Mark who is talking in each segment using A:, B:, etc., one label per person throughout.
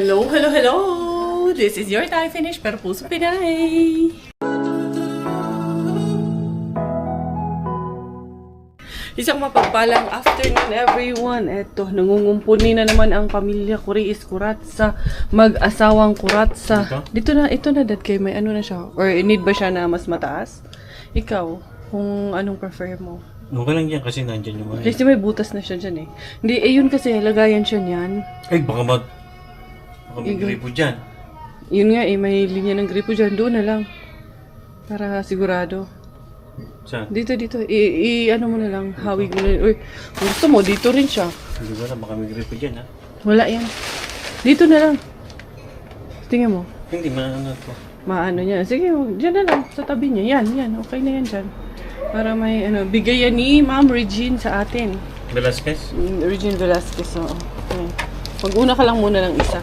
A: Hello, hello, hello! This is your Thai finish, pero puso Pinay! Isang mapagpalang afternoon, everyone. Eto, nangungumpuni na naman ang pamilya Kuriis Kuratsa, mag-asawang Kuratsa. Ito na, dad, kay may ano na siya. Or need ba siya na mas mataas? Ikaw, kung anong prefer mo?
B: Okay lang yan kasi nandyan yung mga.
A: Kasi may butas na siya dyan eh. Hindi, yun kasi, lagayan siya niyan.
B: Ay, baka may gripo dyan.
A: Yun nga eh, may linya ng gripo dyan. Doon na lang. Para sigurado.
B: Saan?
A: Dito. Ano mo na lang, hawig mo na. Uy, gusto mo, dito rin siya.
B: Hindi ko alam, baka may gripo dyan ha.
A: Wala yan. Dito na lang. Tingnan mo.
B: Hindi, maano to.
A: Maano niya. Sige, dyan na lang. Sa tabi niya. Yan. Okay na yan dyan. Para may ano, bigay yan ni Ma'am Regine sa atin.
B: Velasquez?
A: Regine Velasquez, oo. Okay. Mag-una ka lang muna ng isa.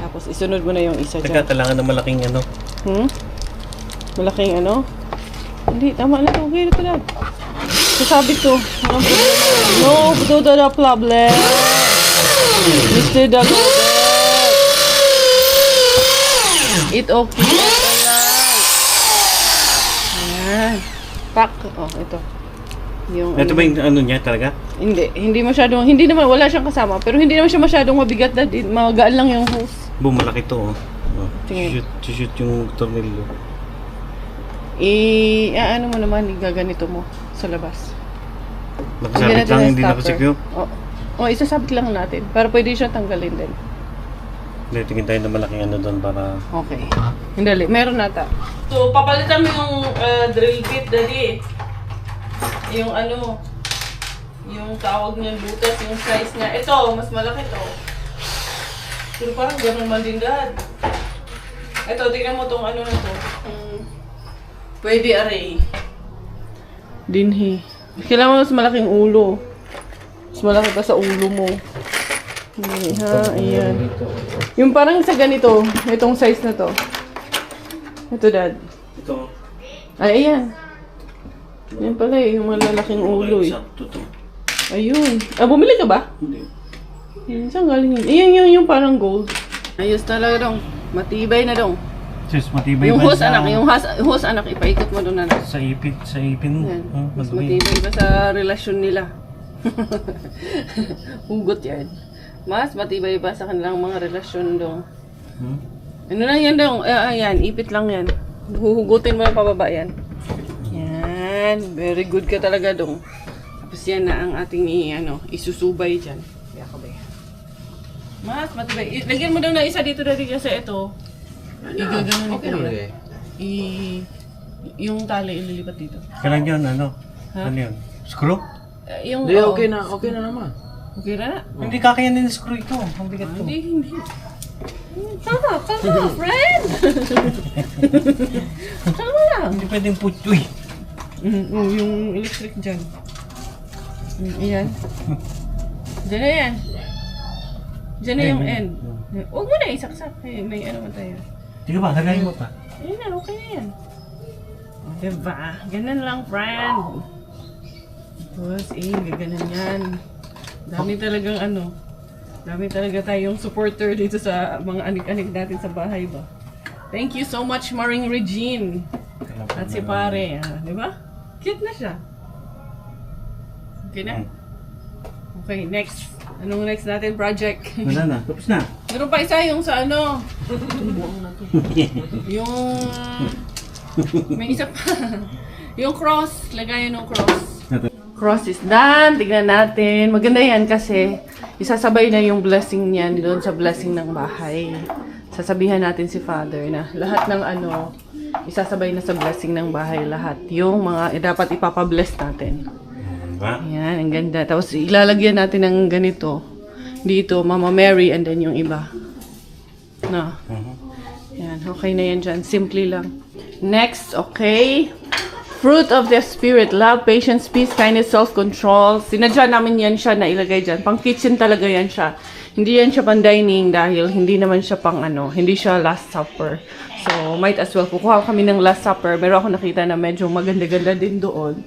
A: Tapos isunod mo na yung isa dyan.
B: Nagkakalangan ng malaking ano.
A: Malaking ano? Hindi, tama na ito. Okay, ito lang. Sasabi to. No, do the problem. Mr. Dagobe. It okay. Ayan. Pak. Oh, ito. Yung,
B: Ito ba yung ano niya talaga?
A: Hindi masyadong, hindi naman, wala siyang kasama. Pero hindi naman siya masyadong mabigat na, magaan lang yung hose.
B: Malaki to oh.
A: Tingin.
B: Shoot yung tornilyo.
A: Ano mo naman, gaganito mo sa labas.
B: Nakasabit lang, hindi nakasecure?
A: Oo, isasabit lang natin. Para pwede siya tanggalin din.
B: Hindi, tingin tayo na malaking ano doon para.
A: Okay. Hindi, meron nata. So, papalitan mo yung drill bit, daddy. Yung ano, yung tawag niya butas, yung size niya. Ito, mas malaki to. Pero parang gano'n man din, dad. Ito, tingnan mo tong ano na to. Pwede array. Dinhi. Kailangan mo mas malaking ulo. Mas malaki pa sa ulo mo. Ayan. Yung parang sa ganito, itong size na to. Ito, dad.
B: Ito.
A: Ay, ayan. Yan pala eh, yung malalaking ulo eh. Ayun. Bumili ka ba?
B: Hindi.
A: Yan, saan galing yun? Ayan yung parang gold. Ayos talaga dong. Matibay na dong.
B: Sis, matibay
A: Yung
B: ba
A: hose anak, hose anak, ipaikot mo doon na.
B: Sa ipin mo.
A: Yan. Mas matibay pa sa relasyon nila. Hugot yan. Mas matibay pa sa kanilang mga relasyon dong. Ano lang yan dong? Ayan, ipit lang yan. Huhugutin mo yung pababa yan. Yan. Very good ka talaga dong. Tapos yan na ang ating isusubay dyan. Kaya ka ba yan? Mas matibay. Lagyan mo daw na isa dito dati kasi ito. Igaganon ko yan. Yung tali ililipat dito.
B: Kailan yun, ano?
A: Ha?
B: Ano yun? Screw?
C: Hindi, okay na naman.
A: Okay na?
B: Hindi kakayanin ng screw ito. Ang bigat to.
A: Hindi. Tama, friend! Tama lang.
B: Hindi pwedeng uy!
A: Yung electric dyan. Ayan. Dyan na yan. Dyan na yung end. Huwag mo na isaksak. May ano man tayo.
B: Sige ba, hagayin mo pa.
A: Ayun na, okay na yan. Diba? Ganun lang, friend. Tapos, gaganan yan. Dami talagang dami talaga tayong supporter dito sa mga anik-anik natin sa bahay ba. Thank you so much, Maring Regine. At si pare, di ba? Cute na siya. Okay na? Okay, next. Anong next natin project?
B: Wala na, tapos na.
A: Meron pa isa yung sa yung may isa pa. Yung cross, lagayan ng cross. Cross is done. Tignan natin. Maganda yan kasi isasabay na yung blessing niyan doon sa blessing ng bahay. Sasabihan natin si Father na lahat ng isasabay na sa blessing ng bahay lahat. Yung mga dapat ipapabless natin. Ayan, ang ganda. Tapos ilalagyan natin ng ganito. Dito, Mama Mary and then yung iba. No. Ayan, okay na yan dyan. Simple lang. Next, okay. Fruit of the Spirit, love, patience, peace, kindness, self-control. Sinadya namin yan siya na ilagay dyan. Pang kitchen talaga yan siya. Hindi yan siya pang dining dahil hindi naman siya pang hindi siya last supper. So, might as well. Kukuha kami ng last supper. Meron ako nakita na medyo maganda-ganda din doon.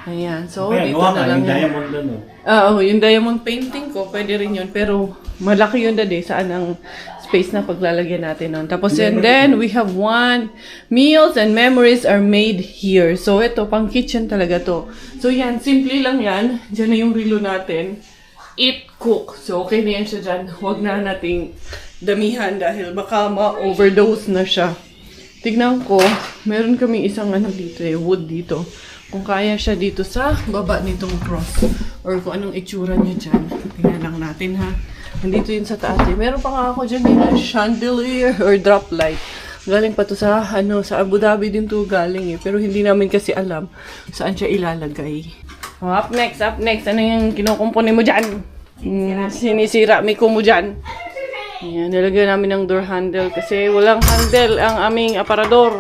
A: Ayan. So,
B: kaya,
A: dito na lang
B: yung diamond doon,
A: yung diamond painting ko, pwede rin yun. Pero, malaki yun dade. Saan ang space na paglalagyan natin nun. Tapos and then, we have one. Meals and memories are made here. So, ito, pang kitchen talaga to. So, yan, simple lang yan. Diyan na yung relo natin. Eat, cook. So, okay na yan siya dyan. Huwag na nating damihan dahil baka ma-overdose na siya. Tignan ko, meron kaming isang dito wood dito. Kung kaya siya dito sa baba nitong cross. Or kung anong itsura niya dyan. Tingnan lang natin ha. Nandito yun sa taas eh. Meron pa nga ako dyan na chandelier or drop light. Galing pa to sa, sa Abu Dhabi din to galing eh. Pero hindi namin kasi alam saan siya ilalagay. Oh, up next. Ano yung kinukumpuni mo dyan? Sinisira Miko mo dyan. Ayan, nilagyan namin ng door handle kasi walang handle ang aming aparador.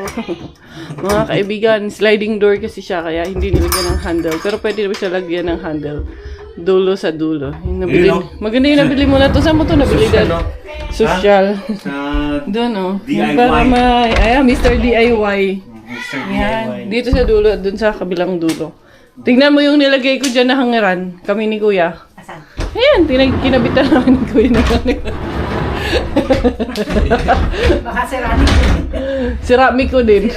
A: Mga kaibigan, sliding door kasi siya kaya hindi nilagyan ng handle. Pero pwede naman siya lagyan ng handle. Dulo sa dulo. Yung nabili. Maganda yung nabili mo na to. Saan mo to nabili dahil? Social. Doon
B: DIY.
A: Para may, Mr. DIY.
B: Mr.
A: Yan. Dito sa dulo, doon sa kabilang dulo. Tignan mo yung nilagay ko dyan na hangeran. Kami ni Kuya.
D: Asan?
A: Ayan, kinabitan namin ni Kuya na hangeran.
D: Baka sirani.
A: Sirami ko din.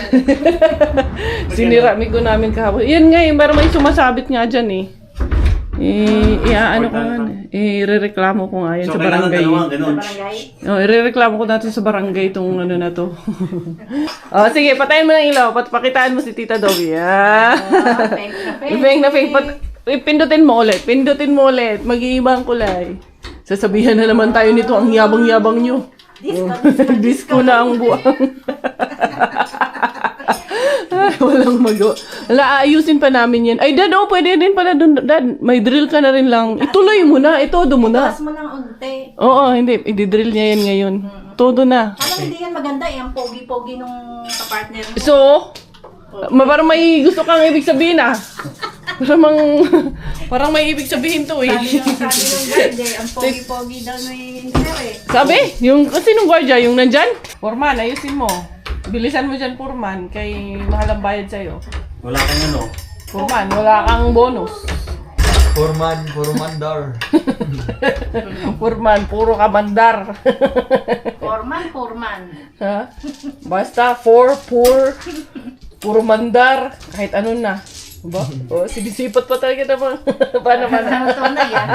A: Sinirami ko namin kahapon. Yan nga yung parang may sumasabit nga dyan eh. Irereklamo ko nga yun sa barangay.
D: Barangay.
A: Irereklamo ko natin sa barangay itong na to. Sige, patayin mo ng ilaw. Pakitaan mo si Tita Dobby. Fake na fake. Pindutin mo ulit. Mag-iiba ang kulay. Sasabihan na naman tayo nito, ang yabang-yabang nyo. Disco na ang buwang. Walang magawa. Ayusin pa namin yan. Ay, Dad, pwede din pala dun. Dad, may drill ka na rin lang. Ituloy mo na. Itodo mo na.
D: Taas mo ng unti.
A: Oo, hindi. I-drill niya yan ngayon. Todo na.
D: Alam, hindi yan maganda eh. Ang pogi-pogi nung kapartner mo.
A: So, parang may gusto kang ibig sabihin Parang may ibig sabihin to eh.
D: Sabi nung guard eh, ang pogi-pogi daw na yung sir eh.
A: Sabi? Kasi nung gwardiya, yung nandyan? Foreman, ayusin mo. Bilisan mo dyan, Foreman. Kay mahal ang bayad sa'yo.
B: Wala kang
A: Foreman, wala kang bonus.
C: Formandar.
A: Foreman, puro ka bandar.
D: Foreman.
A: Ha? Basta, puro mandar. Kahit ano na. Diba? Sinisipat pa talaga naman. Paano man?
D: Ito na yan.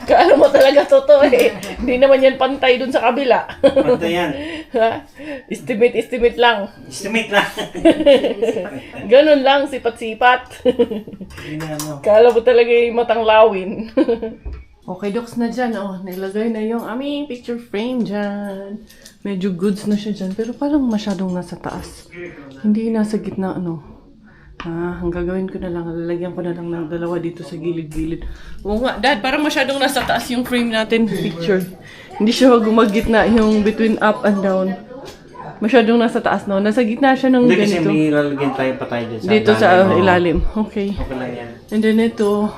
A: Kaano mo talaga totoo eh. Hindi naman yan pantay dun sa kabila.
B: Pantay yan.
A: Ha? Estimate lang.
B: Estimate lang.
A: Ganun lang, sipat-sipat. Kala mo talaga yung matang lawin. Okay, Docs na dyan. Nilagay na yung aming picture frame dyan. Medyo goods na siya dyan. Pero parang masyadong nasa taas. Hindi nasa gitna, ang gagawin ko na lang, lalagyan ko na lang ng dalawa dito sa gilid-gilid. Oo nga, Dad, parang masyadong nasa taas yung frame natin picture. Hindi siya gumagitna yung between up and down. Masyadong nasa taas, no? Nasa gitna siya ng
B: Hindi kasi
A: ganito.
B: may lalagyan tayo pa tayo dyan sa
A: Dito sa ilalim. Okay.
B: Okay lang yan.
A: And then ito,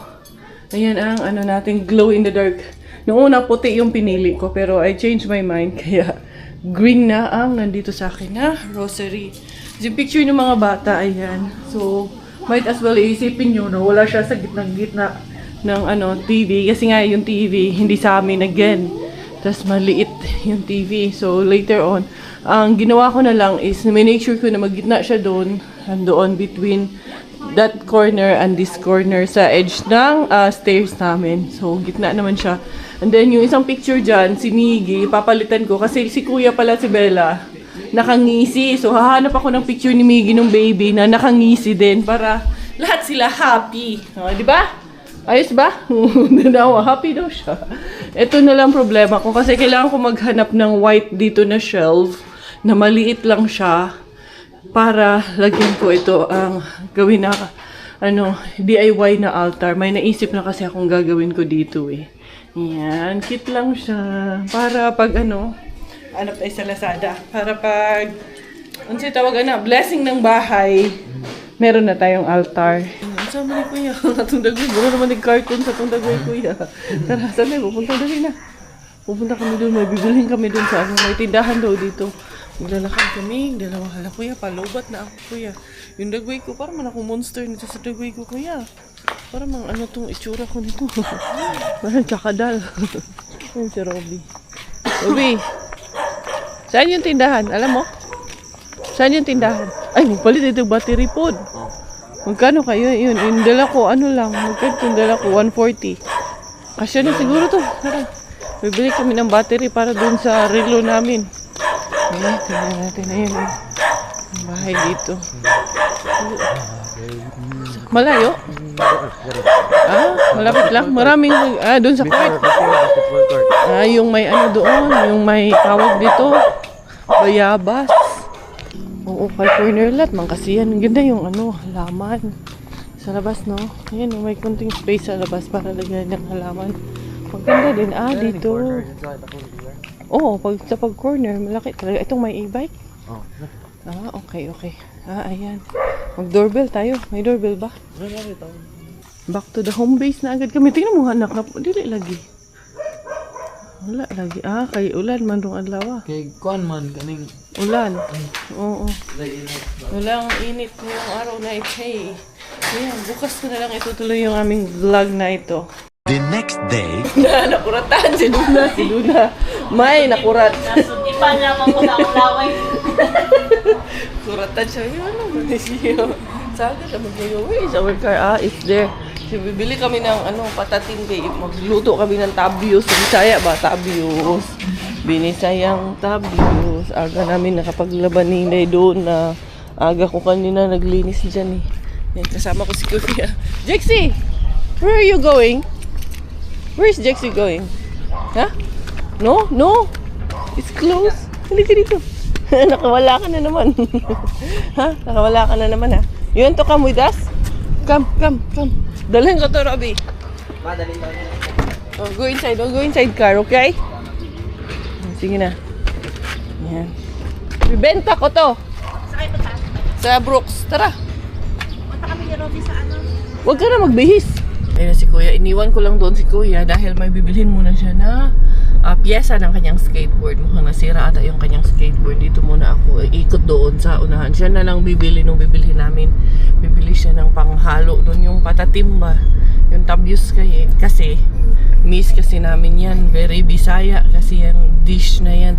A: ayan ang natin, glow in the dark. Noong una, puti yung pinili ko, pero I changed my mind, kaya green na ang nandito sa akin na rosary. Yung picture ng mga bata, ayan. So, might as well isipin nyo na wala siya sa gitna ng TV. Kasi nga yung TV, hindi sa amin again. Tapos maliit yung TV. So, later on, ang ginawa ko na lang is, make sure ko na magitna siya doon. Doon between that corner and this corner sa edge ng stairs namin. So, gitna naman siya. And then, yung isang picture dyan, si Miggy, papalitan ko. Kasi si Kuya pala, si Bella, nakangisi. So, hahanap ako ng picture ni Miggy nung baby na nakangisi din para lahat sila happy. Di ba? Ayos ba? Happy daw siya. Ito na lang problema ko kasi kailangan ko maghanap ng white dito na shelf na maliit lang siya para lagyan ko ito ang gawin na DIY na altar. May naisip na kasi akong gagawin ko dito eh. Yan, kit lang siya para pag hanap tayo sa Lazada. Para pag, tawag blessing ng bahay, meron na tayong altar. Saan mo ni Kuya? Atong dagoy. Gano'n naman nag-cartoon sa atong dagoy, Kuya. Tara, saan na? Pupunta dali na. Pupunta kami doon. May bibilhin kami doon sa may tindahan daw dito. Maglalakad kami. Dalawa hala, Kuya. Palobat na ako, Kuya. Yung dagoy ko, parang man ako monster nito sa dagoy ko, Kuya. Parang mga tong itsura ko nito. Parang kakadal. Ayun si Robby. Robby! Saan yung tindahan? Alam mo? Saan yung tindahan? Ay, magpalit ito battery pod. Magkano kayo? Yun, yung dala ko, ano lang. Magkano yung dala ko? 140. Kasya na siguro to. Tara. Bibili kami ng battery para dun sa relo namin. Ayan, tingnan natin na yun. Ang bahay dito. Malayo? Malapit lang. Maraming, dun sa court. Yung may ano doon, yung may tawag dito. Bayabas. Oo, kay corner lot man kasi yan. Ang ganda yung ano, halaman. Sa labas, no? Ayan, may kunting space sa labas para lagyan ng halaman. Maganda din, dito. Oo, sa pag-corner, malaki talaga. Itong may e-bike? Okay. Ayan. Mag-doorbell tayo. May doorbell ba? Back to the home base na agad kami. Tingnan mo, anak. Dili lagi. Wala lagi. Kay ulan man rong adlaw.
C: Kay kuan man kaning
A: Ulan. Oo. Walang init ngayong araw na ito. Hey. Ayan, bukas ko na lang itutuloy yung aming vlog na ito.
E: The next day,
A: Nakuratan si Luna. May nakurat.
D: Nasutipan naman ko sa ulaway.
A: Kuratan siya. Ano ba siya? Sabi siya mag-go. Where is our car? It's there. So, bibili kami ng patatin kay magluto kami ng tabios. Sa Bisaya ba? Tabios. Binisayang tabios. Aga namin nakapaglaban ni doon na aga ko kanina naglinis dyan eh. Yan, kasama ko si Kuya. Jexie! Where are you going? Where's Jexie going? Ha? No? It's closed. Halika dito. Nakawala ka na naman. Ha? Nakawala ka na naman ha? You want to come with us? Come. Dalhin ko to, Robby. Go inside car, okay? Sige na. Yan. Bibenta ko to. Sa Brooks. Tara.
D: Punta kami ni Robby sa ano?
A: Huwag ka na magbihis. Ayun si Kuya. Iniwan ko lang doon si Kuya dahil may bibilhin muna siya na pyesa ng kanyang skateboard. Mukhang nasira ata yung kanyang skateboard. Dito muna ako ikot doon sa unahan. Siya na lang bibili nung bibilhin namin. Bibili siya ng panghalo doon yung patatimba. Yung tabios kasi miss kasi namin yan. Very Bisaya kasi yung dish na yan.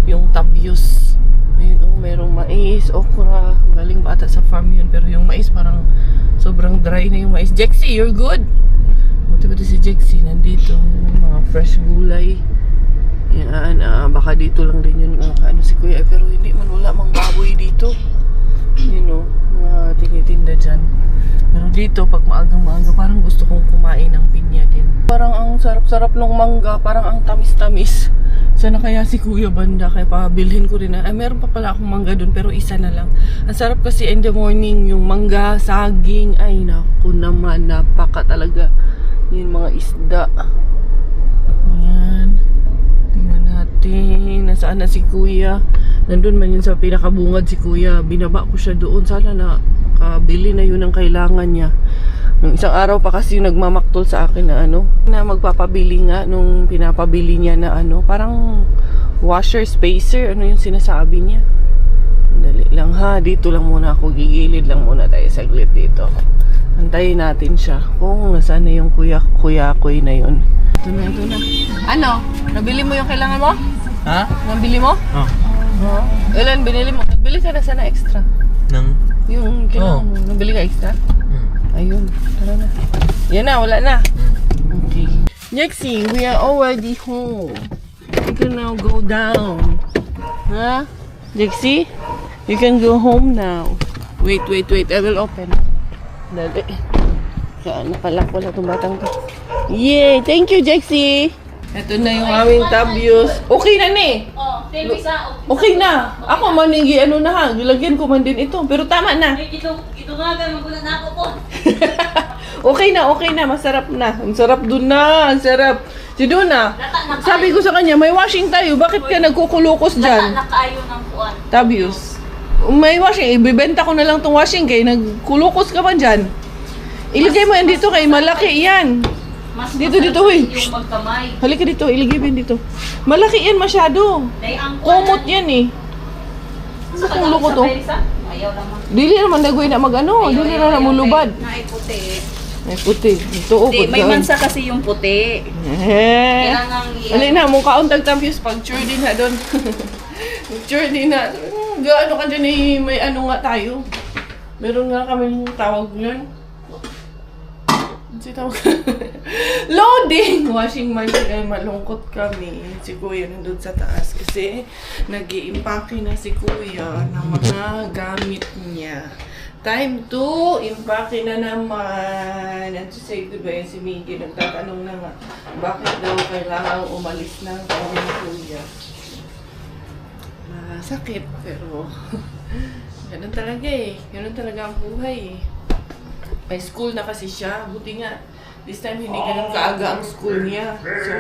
A: Yung tabios. Ayun merong mais, okra. Galing ba ata sa farm yun. Pero yung mais parang sobrang dry na yung mais. Jexie, you're good. Buti si Jexie nandito. Mga fresh gulay. Yan, baka dito lang din yun si Kuya. Pero hindi man wala mang baboy dito. Mga tinitinda dyan. Pero dito, pag maagang-maaga, parang gusto kong kumain ng pinya din. Parang ang sarap-sarap ng mangga, parang ang tamis-tamis. Sana kaya si Kuya Banda, kaya pabilhin ko rin meron pa pala akong mangga dun, pero isa na lang. Ang sarap kasi in the morning, yung mangga, saging, ay naku naman, napaka talaga. Yung mga isda. Ayan. Tingnan natin, nasaan na si Kuya. Nandun man yun sa pinakabungad si Kuya. Binaba ko siya doon. Sana na makabili na yun ang kailangan niya. Nung isang araw pa kasi yung nagmamaktol sa akin na na magpapabili nga nung pinapabili niya na parang washer spacer. Ano yung sinasabi niya? Dali lang ha. Dito lang muna ako. Gigilid lang muna tayo saglit dito. Antayin natin siya. Kung nasaan na yung kuya-kuy na yun. Ito na. Ano? Nabili mo yung kailangan mo?
C: Ha?
A: Nabili mo? Ilan binili mo? Nagbili ka na sana extra.
C: Nang
A: Yung kailangan mo. Nabili ka extra? Ayun. Tara na. Yan na, wala na. Okay. Jexie, we are already home. We can now go down. Ha? Jexie? You can go home now. Wait. I will open. Dali. Nakalak wala itong batang to. Yay! Thank you, Jexie! Ito na yung aming tabios. Okay na ni. Okay na. Ako maningi na ha. Gilagyan ko man din ito. Pero tama na.
D: Ito nga gan magulan na ako po.
A: Okay na. Masarap na. Ang sarap dun na. Ang sarap. Si Duna, sabi ko sa kanya, may washing tayo. Bakit ka nagkukulukos dyan?
D: Nakaayo ng puan.
A: Tabios. May washing. Ibibenta ko na lang tong washing kay nagkulukos ka man dyan. Ilagay mo yan dito kay malaki yan.
D: Mas
A: Dito, huy.
D: yung magkamay.
A: Halika dito, iligay mo yan dito. Malaki yan masyado. Kumot yan eh. Ano kung luko to?
D: Ayaw naman.
A: Dili naman nagawin na dili na namulubad.
D: Ay puti.
A: Ay puti. Ito
D: May mansa kasi yung puti.
A: Kailangan alin na, mong kauntag tabios pag sure din ha doon. Journey na. Gaano ka dyan eh, may ano nga tayo. Meron nga kami tawag yan. Si tawag loading! Washing machine. Ay, malungkot kami. Si Kuya nandun sa taas kasi nag-i-impake na si Kuya ng mga gamit niya. Time to impake na naman. At say, diba yun si Miggy nagtatanong na nga, bakit daw kailangan umalis na kami ni Kuya? Sakit, pero ganun talaga eh. Ganun talaga ang buhay eh. May school na kasi siya. Buti nga, this time hindi ganun kaaga ang school niya. So,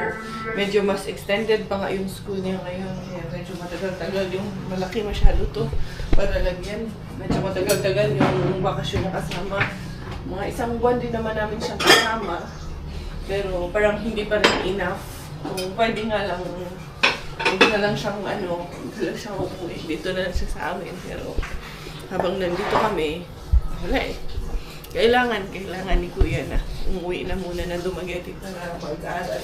A: medyo mas extended pa nga yung school niya ngayon. Kaya medyo matagal-tagal yung malaki masyado to para lagyan. Medyo matagal-tagal yung bakasyon na kasama. Mga isang buwan din naman namin siyang kasama. Pero parang hindi pa rin enough. Kung pwede nga lang, hindi na lang siyang hindi lang siyang umuwi. Dito na lang siya sa amin. Pero habang nandito kami, wala eh. Kailangan ni Kuya na umuwi na muna ng Dumaguete para mag-aaral.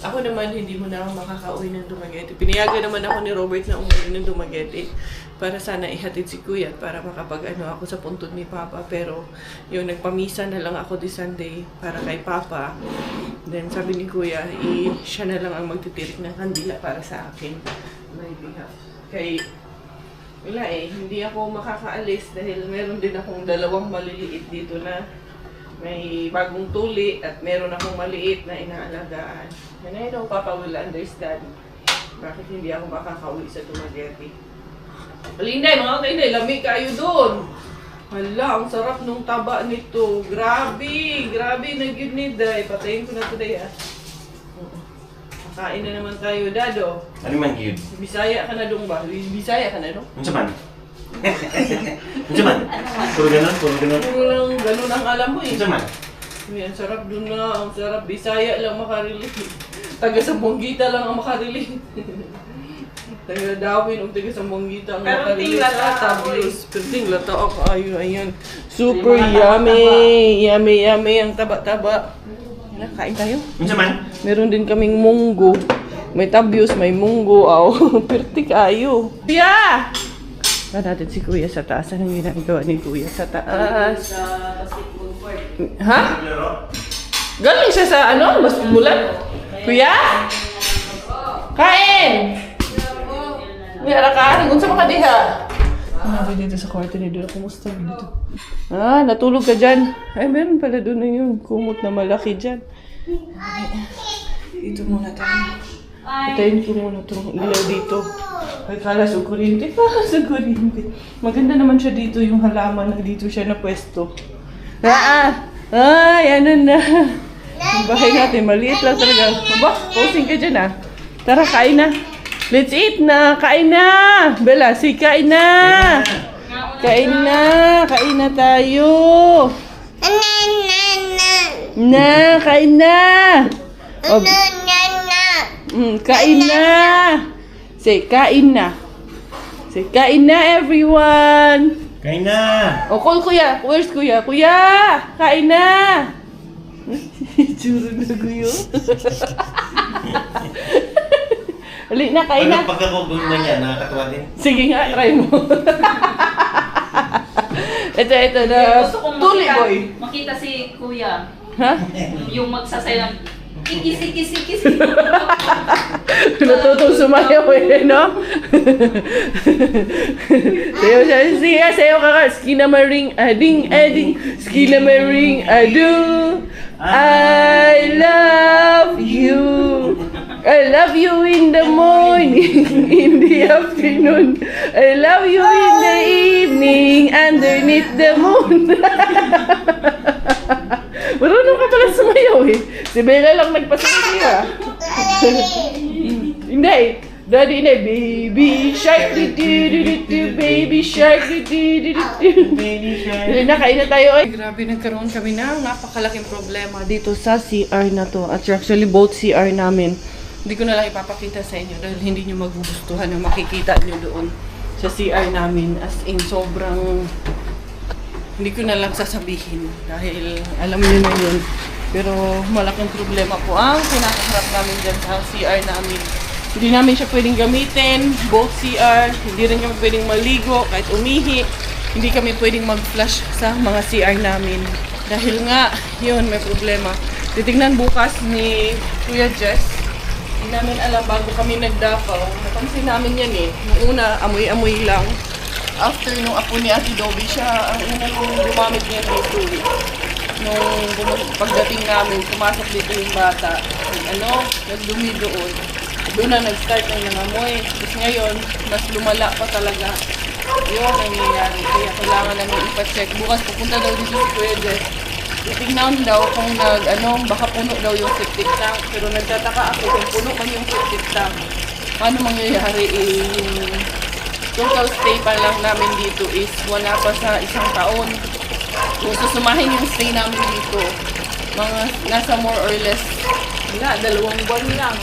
A: Ako naman, hindi mo na ako makakauwi ng Dumaguete. Pinayagan naman ako ni Robert na umuwi ng Dumaguete para sana ihatid si Kuya at para makapag-ako sa puntod ni Papa. Pero yung nagpamisa na lang ako this Sunday para kay Papa. Then sabi ni Kuya, siya na lang ang magtitirik ng kandila para sa akin. My behalf. Wala eh, hindi ako makakaalis dahil meron din akong dalawang maliliit dito na may bagong tuli at meron akong maliit na inaalagaan. And I know Papa will understand bakit hindi ako makakauwi sa Dumaguete. Palinday, mga kainday, lamig kayo doon. Hala, ang sarap nung taba nito. Grabe na yun ni Day. Patayin ko na ito, Day. Kain na naman tayo, Dado.
B: Ano man yun?
A: Bisaya ka na dong ba? Bisaya ka na dong?
B: Ano man? Ano man? Puro ganun?
A: Puro lang ganun ang alam mo eh.
B: Ano man?
A: Ang sarap dun na, ang sarap. Bisaya lang makarelate. Taga Sambuangita lang ang makarelate. Taga Dawin o taga Sambuangita ang makarelate. Pero tinglata ako. Ayun. Super yummy. Yummy ang taba-taba. Kain tayo.
B: Ano man?
A: Meron din kaming munggo. May tabyos, may munggo. Perti kayo. Kuya! Natin si Kuya sa taas. Anong ginagawa ni Kuya sa taas? Ha? Galing siya sa basketballan? Kuya? Kain! Kuya, ka? Nagun sa makadiha. Dito sa kwarto ni Dula. Kumusta dito? Natulog ka dyan. Ay, meron pala doon na yun. Kumot na malaki dyan. Dito muna tayo. Patayin ko muna itong ilaw dito. Ay, kala sa kuryente. Sa kuryente. Maganda naman siya dito, yung halaman na dito siya na pwesto. Ay, ano na. Ang bahay natin, maliit lang talaga. Posing ka dyan Tara, kain na. Let's eat na! Kain na! Bella, kain na! Kain na tayo! Kain na! Kain na! Say, kain na! Say, kain na everyone!
B: Kain na!
A: Call Kuya! Where's Kuya? Kuya! Kain na! Tsura na Kuya. Uli na, kain na.
B: Pagkakugong na niya, nakakatuwa din.
A: Sige nga, try mo. ito na. Tuli boy.
D: Makita si Kuya.
A: Ha?
D: Yung magsasay ng kikisi.
A: Natutong sumayaw no? Sayo ka. Skinamaring, ading. Skinamaring, adu. I love you. I love you in the morning, in the afternoon. I love you in the evening, underneath the moon. Marunong ka pala sumayaw eh. Si Bella lang nagpasayaw Hindi. Daddy, baby shark, baby shark, Kain na tayo. Grabe, nagkaroon kami ng napakalaking problema dito sa CR na to. At actually, both CR namin. Hindi ko na lang ipapakita sa inyo dahil hindi nyo magugustuhan na makikita nyo doon sa CR namin. As in, sobrang hindi ko na lang sasabihin dahil alam nyo na yun. Pero malaking problema po ang kinakaharap namin dyan sa CR namin. Hindi namin siya pwedeng gamitin, both CR, hindi rin kami pwedeng maligo, kahit umihi. Hindi kami pwedeng mag-flush sa mga CR namin. Dahil nga, yun, may problema. Titignan bukas ni Kuya Jess. Hindi namin alam bago kami nagdapaw. Napansin namin yan eh. Nung una, amoy-amoy lang. After nung apo ni Ate Dobby, siya ang una yung gumamit niya dito eh. Pagdating namin, pumasok dito yung bata. Nagdumi doon. Doon na nag-start ng nangamoy. Tapos ngayon, mas lumala pa talaga. Yun ang nangyayari. Kaya kailangan namin ipacheck. Bukas pupunta daw dito si Kuya Jess. Titignan daw kung baka puno daw yung septic tank. Pero nagtataka ako kung puno man yung septic tank. Paano mangyayari yung total stay pa lang namin dito is wala pa sa 1 taon. Kung susumahin yung stay namin dito, mga nasa more or less, 2 buwan lang.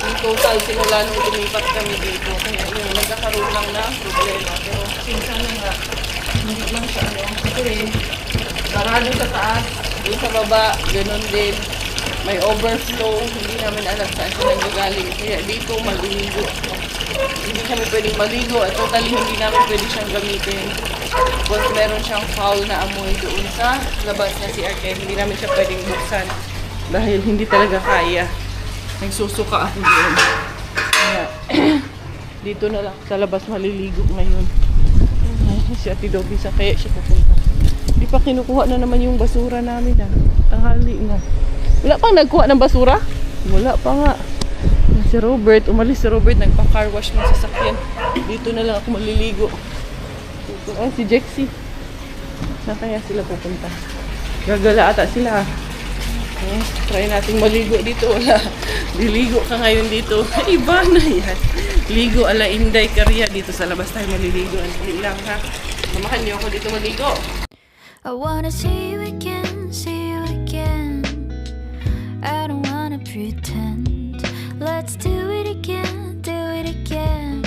A: Yung total simula nung lumipat kami dito. Kaya yun, nagkakaroon lang na problema. Pero minsan nga, hindi lang siya kasi sarado sa taas, doon sa baba, ganun din. May overflow, hindi namin alam saan siya nanggagaling. Kaya dito maliligo. Hindi kami pwedeng maligo at totally hindi namin pwede siyang gamitin. Because meron siyang foul na amoy doon sa labas na CR. Kaya hindi namin siya pwedeng buksan dahil hindi talaga kaya. Nagsusuka ako doon. Kaya dito na lang sa labas maliligo ngayon. Si Ate Dobby sa kaya siya pupunta. Hindi pa kinukuha na naman yung basura namin tanghali na. Wala pang nagkuha ng basura? Wala pa nga. Si Robert, umalis si Robert, nagpa-car wash ng sasakyan. Dito na lang ako maliligo. Si Jexie. Saan kaya sila pupunta? Gagala ata sila. Try nating maligo dito. Wala. Diligo ka ngayon dito. Iba na yan. Ligo ala Inday Caria. Dito sa labas tayo maliligo. Hindi lang ha. Samahan niyo ako dito maligo.
E: I wanna see you again, see you again. I don't wanna pretend. Let's do it again, do it again.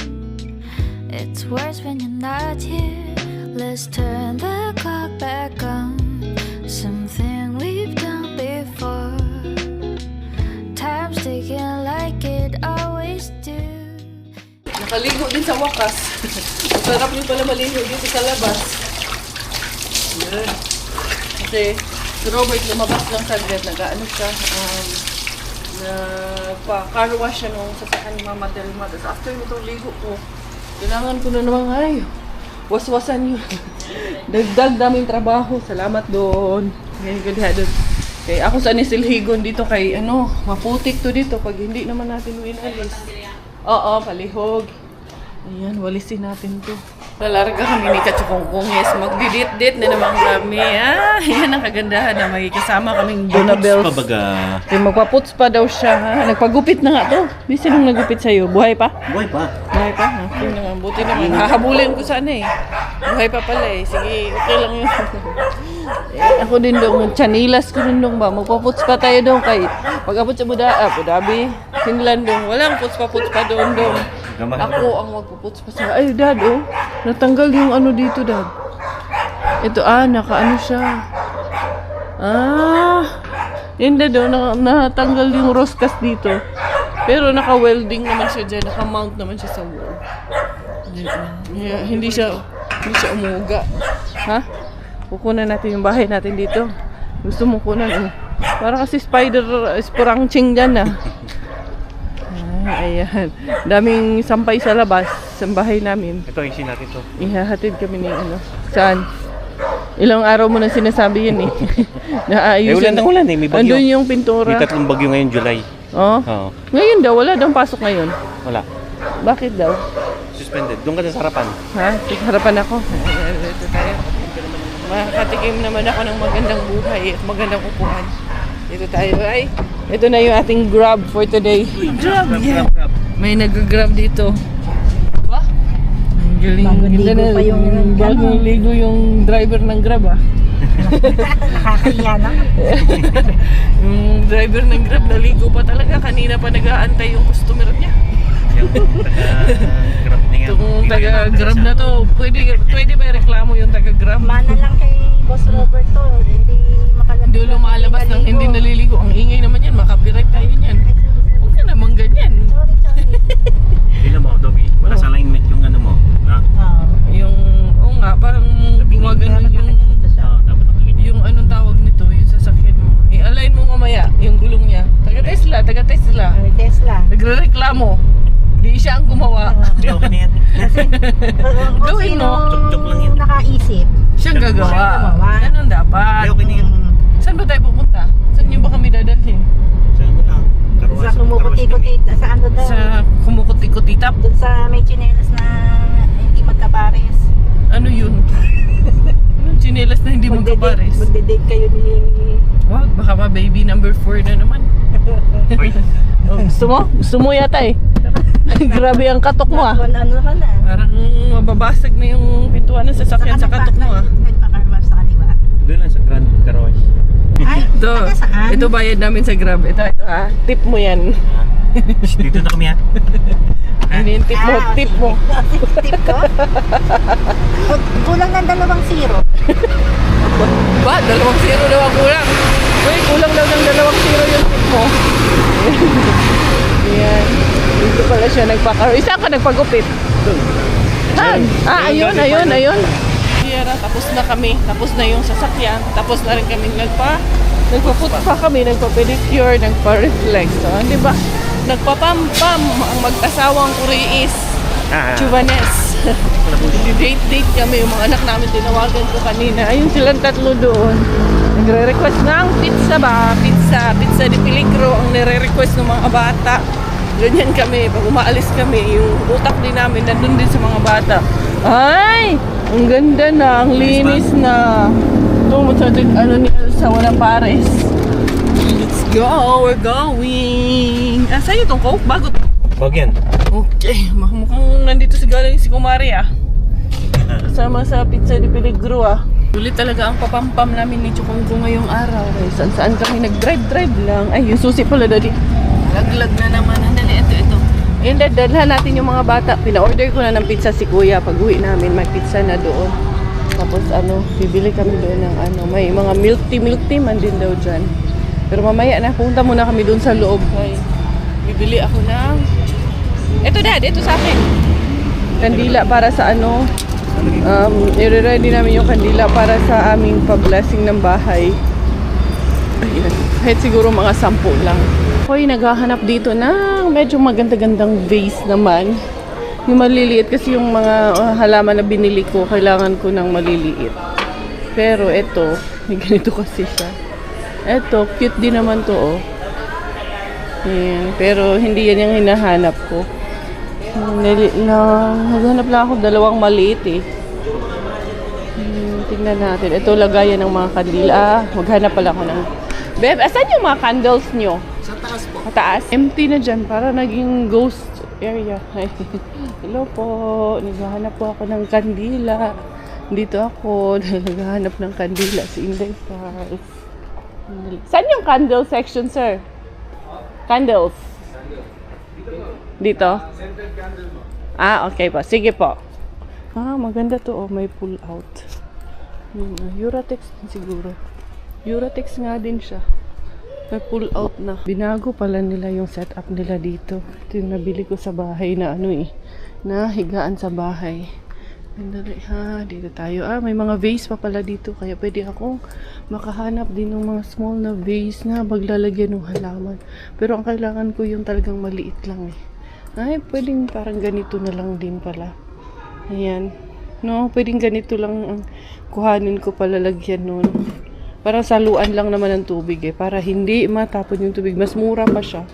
E: It's worse when you're not here. Let's turn the clock back on. Something we've done before. Time's ticking like it always do.
A: Nakaligo din sa wakas. Masarap din pala maligo dito sa labas. Yeah. Kasi si Robert lumabas lang saglit, nag-ano siya, nagpa-car wash siya nung sasakyan ni Mama Delma. Tapos after nitong ligo ko, kailangan ko na naman, waswasan yun. Dagdag daming trabaho, salamat doon. Ngayon ko diha doon. Kaya ako sa Nisilhigon dito kay, maputik to dito pag hindi naman natin winalis. Oo, palihog. Ayan, walisin natin to. Lalarga kami ni Kachukongkongis. Magdidit-dit na naman kami. Yan ang kagandahan na may kasama kaming Donabels. Kaya magpaputs pa daw siya. Nagpagupit na nga to. Bisa nung nagupit sa'yo. Buhay pa?
B: Buhay pa.
A: Buhay pa? Okay naman. Buti naman. Hahabulin ko sana eh. Buhay pa pala eh. Sige, okay lang yun. Ako din dong. Chanilas ko din dong ba. Magpaputs pa tayo dong kay pag-apot sa Abu Dhabi. Finland dong. Walang puts pa doon dong. Ako ang magpuputs pa sa... Ay, Dad, natanggal yung dito, Dad. Ito, nakaano siya. Yun, Dad, natanggal yung roscas dito. Pero naka-welding naman siya dyan. Naka-mount naman siya sa wall. Hindi siya umuga. Ha? Kukunan natin yung bahay natin dito. Gusto mo kunan, para kasi spider, sporangching dyan, Ayan. Daming sampay sa labas, sa bahay namin.
B: Ito, isin natin to.
A: Ihahatid kami ni Saan? Ilang araw mo na sinasabi yan eh. Naayusin.
B: Ulan may bagyo.
A: Andun yung pintura.
B: May 3 bagyo ngayon, July.
A: Oo. Ngayon daw, wala daw pasok ngayon.
B: Wala.
A: Bakit daw?
B: Suspended. Doon ka sa harapan.
A: Ha? Sa harapan ako. Ito tayo. Makakatikim naman ako ng magandang buhay at magandang upuan. Dito tayo ay. Ito na yung ating grab for today. Grab, yeah. May nag-grab dito. Ba? Ang galing. Bagong ligo yung driver ng grab
D: Nakakaya na.
A: Yung driver ng grab naligo pa talaga. Kanina pa nag-aantay yung customer niya.
B: Yung taga-grab na yan.
A: Itong taga-grab na to, pwede ba reklamo yung taga-grab?
D: Mana lang kay Boss Robert to. Hindi makalabas.
A: Hindi lumalabas ng hindi naliligo. Ang ingay naman yan, makapirate tayo niyan. Huwag ka na namang ganyan.
D: Sorry.
B: Tignan mo, Dobby. Wala sa alignment yung ano mo. Ha?
A: Yung, oo nga, parang gumagano yung,
B: Dapat nakaganyan.
A: yung anong tawag nito, yung sasakyan mo. I-align mo mamaya, yung gulong niya. Taga-Tesla.
D: Tesla.
A: Nagre-reklamo. Di siya ang gumawa.
B: Hindi, okay na yan.
D: Kasi,
A: Gawin mo.
B: Chok-chok lang yan.
D: nakaisip.
A: Siya ang gagawa.
D: Siya ang gumawa.
A: Ganun dapat.
B: Hindi, okay na yan.
A: Saan ba tayo pupunta? Saan niyo ba kami dadalhin?
B: Sa ano lang. Karuwas.
D: Sa kumukuti-kuti, sa ano daw?
A: Sa kumukuti-kutitap?
D: Doon sa may tsinelas na hindi magkapares.
A: Ano yun? Anong tsinelas na hindi magkapares?
D: Magde-date kayo ni...
A: Wag, baka pa baby number 4 na naman.
B: Hoy,
A: Oh, gusto mo? Gusto mo yata eh. Grabe ang katok mo ah.
D: Ano ka na?
A: Parang mababasag na yung pintuan ng sasakyan sa katok mo ah.
D: Nagpa-carwash sa kaliwa.
B: doon lang sa Grand Karuwas.
D: Ay,
A: Ito,
D: taga saan?
A: ito bayad namin sa Grab. Ito ha. Tip mo yan.
B: Dito na kami ha.
A: Ano yung tip mo? Tip mo.
D: Tip ko? Kulang ng 2 zero.
A: Ba? 2 zero daw ang kulang. Uy, kulang daw ng 2 zero yung tip mo. Ayan. Dito pala siya nagpakaro. Isa ka nagpagupit. Saan? Ayun. Sierra, tapos na kami. Tapos na yung sasakyan. Tapos na rin kami nagpa-foot pa kami, nagpa-pedicure, nagpa-reflex. So, di ba? Nagpa-pam-pam ang mag-asawang Kuriis. Chuvanes. Date kami. Yung mga anak namin tinawagan ko kanina. Ayun silang 3 doon. Nagre-request ng pizza ba? Pizza de Peligro ang nire-request ng mga bata. Ganyan kami. Pag umaalis kami, yung utak din namin nandun din sa mga bata. Ay! Ang ganda na. Ang linis na. Ito, ano ni Elsa, walang pares. Let's go! We're going! Sa'yo itong Coke? Bago to.
B: Wag yan.
A: Okay, mukhang nandito si Kumari ah. Kasama sa Pizza de Peligro ah. Sulit talaga ang papampam namin ni Chukongko ngayong araw. Ay, saan kami nag-drive lang. Ay, yung susi pala daddy. Laglag na naman. Andali, ito. Ayun, dadalhan natin yung mga bata. Pina-order ko na ng pizza si Kuya. Pag uwi namin, may pizza na doon. Tapos bibili kami doon ng may mga milk tea man din daw dyan. Pero mamaya na, punta muna kami doon sa loob. Ay, bibili ako ng... Ito dad, ito sa akin. Kandila para sa i-ready namin yung kandila para sa aming pa-blessing ng bahay. Ayan. Kahit siguro mga 10 lang. Hoy, naghahanap dito ng medyo maganda-gandang vase naman. Yung maliliit kasi yung mga halaman na binili ko, kailangan ko ng maliliit. Pero ito, may ganito kasi siya. Ito, cute din naman to oh. Ayan. Pero hindi yan yung hinahanap ko. Naghanap lang ako 2 maliit eh. Tingnan natin. Ito lagayan ng mga kandila. Maghanap pala ako ng... Beb, asan yung mga candles nyo?
C: Sa taas po.
A: Sa taas? Empty na dyan. Para naging ghost area. Hello po. Naghahanap po ako ng kandila. Dito ako. Naghahanap ng kandila si Inday Pals. Saan yung candle section, sir? Candles. Dito? Okay po. Sige po. Maganda to. Oh, may pull out. Uratex siguro. Uratex nga din siya. May pull out na. Binago pala nila yung setup nila dito. Ito yung nabili ko sa bahay na na higaan sa bahay. Dito tayo. May mga vase pa pala dito. Kaya pwede akong makahanap din ng mga small na vase na maglalagyan ng halaman. Pero ang kailangan ko yung talagang maliit lang eh. Ay, pwedeng parang ganito na lang din pala. Ayan. No, pwedeng ganito lang ang kuhanin ko palalagyan nun. Parang saluan lang naman ng tubig eh. Para hindi matapon yung tubig. Mas mura pa siya.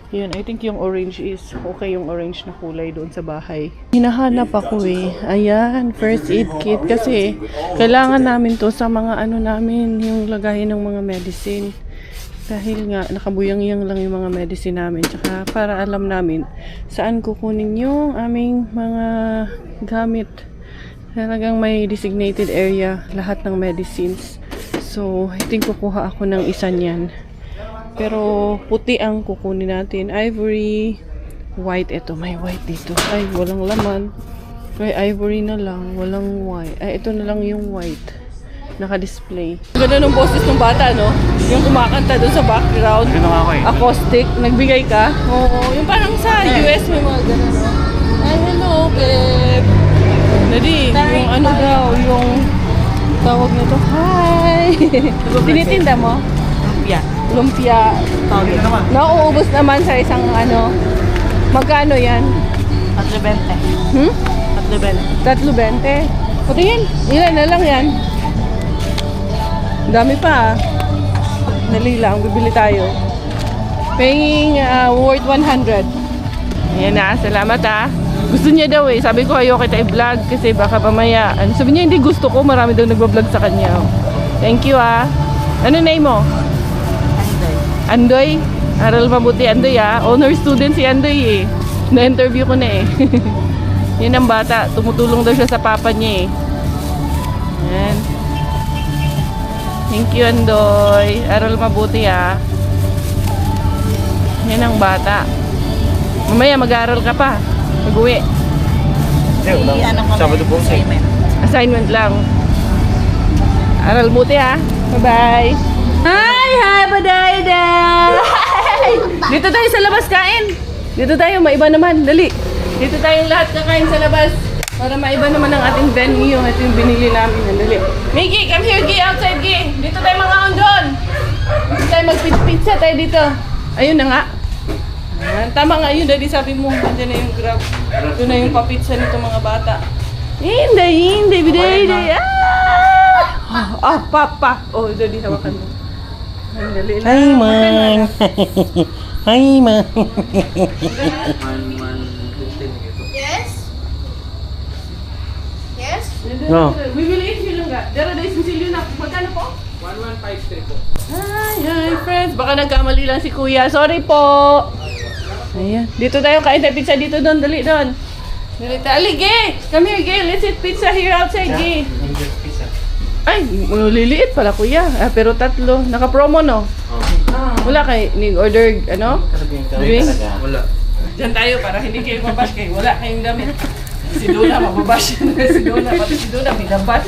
A: Ayan, I think yung orange is okay yung orange na kulay doon sa bahay. Hinahanap ako eh. Ayan, first aid kit. Kasi kailangan namin to sa mga namin, yung lagayan ng mga medicine. Dahil nga, nakabuyang-yang lang yung mga medicine namin. Tsaka para alam namin saan kukunin yung aming mga gamit. Talagang may designated area, lahat ng medicines. So, I think kukuha ako ng isa niyan. Pero, puti ang kukunin natin. Ivory, white. Ito, may white dito. Ay, walang laman. May ivory na lang, walang white. Ay, ito na lang yung white. Naka-display. Ganda ng boses ng bata, no? Yung kumakanta doon sa background.
C: Ganun ako eh.
A: Acoustic. Nagbigay ka? Oo. Yung parang sa US may mga gano'n, no? Ay, hello, babe. Nadi, yung ano daw, yung tawag nito. Hi! Tinitinda mo?
D: Lumpia.
A: Lumpia. Nauubos naman sa isang ano. Magkano yan?
D: 3.20.
A: 3.20. Patingin, ilan na lang yan? Dami pa ah. Dali lang, bibili tayo. Paying worth 100. Ayan na, salamat ah. Gusto niya daw eh. Sabi ko ayoko kita i-vlog kasi baka pamaya. Sabi niya hindi gusto ko, marami daw nagbablog sa kanya. Thank you ah. Ano name mo? Andoy. Aral mabuti Andoy ah. Honor student si Andoy eh. Na-interview ko na eh. Yan ang bata. Tumutulong daw siya sa papa niya eh. Yan. Thank you Andoy. Aral mabuti ah. Yan ang bata. Mamaya mag-aaral ka pa. Mag-uwi.
C: Sabado po.
A: Assignment lang. Aral buti ha. Bye-bye. Hi, Badayda! Dito tayo sa labas kain. Dito tayo, maiba naman. Dali. Dito tayong lahat kakain sa labas. Para maiba naman ang ating venue. Ito yung binili namin. Dali. Miggy, come here, Gi. Outside, Gi. Dito tayo mga doon. Dito tayo mag-pizza tayo dito. Ayun na nga. Ayan. Tama nga yun, Daddy. Sabi mo, nandiyan na yung grab. Ito na yung papizza nito mga bata. Hindi, Badayda. Papa. Oh, Daddy, hawakan mo. Dali lang.
B: Hi, man. Hi, man.
E: Yes? Yes?
B: No.
A: We will eat hilongga. Dara dahil sinsilyo na. Magkano po?
C: 1153 po.
A: Hi, friends. Baka nagkamali lang si Kuya. Sorry po. Ayan. Dito tayo kain tayo pizza dito doon. Dali doon. Dali tayo. Ali, Gay. Come here, Gay. Let's eat pizza here outside, Gay. Ay, liliit pala Kuya. Pero 3. Naka-promo, no? Wala kay order ano? Drink?
C: Wala.
A: Diyan tayo para hindi kayo mabash kayo. Wala kayong damit. Si Dona, mababash na si Dona. Pati si Dona, binabash.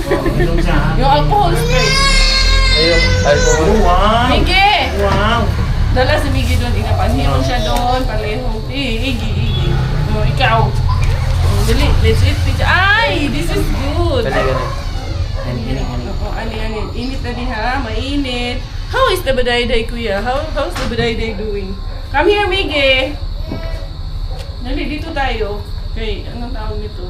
A: Yung alcohol spray.
C: Ayun. Alcohol.
B: Wow.
A: Miggy!
B: Wow.
A: Dala si Miggy doon. Ikapanhiron siya doon. Palehong. Igi. Ikaw. Dali, let's eat pizza. Ay! This is good. Ani. Init na diha. Mainit. How is the Badayday, Kuya? How's the Badayday doing? Come here, Miggy! Dali, dito tayo. Okay, anong tawag nito?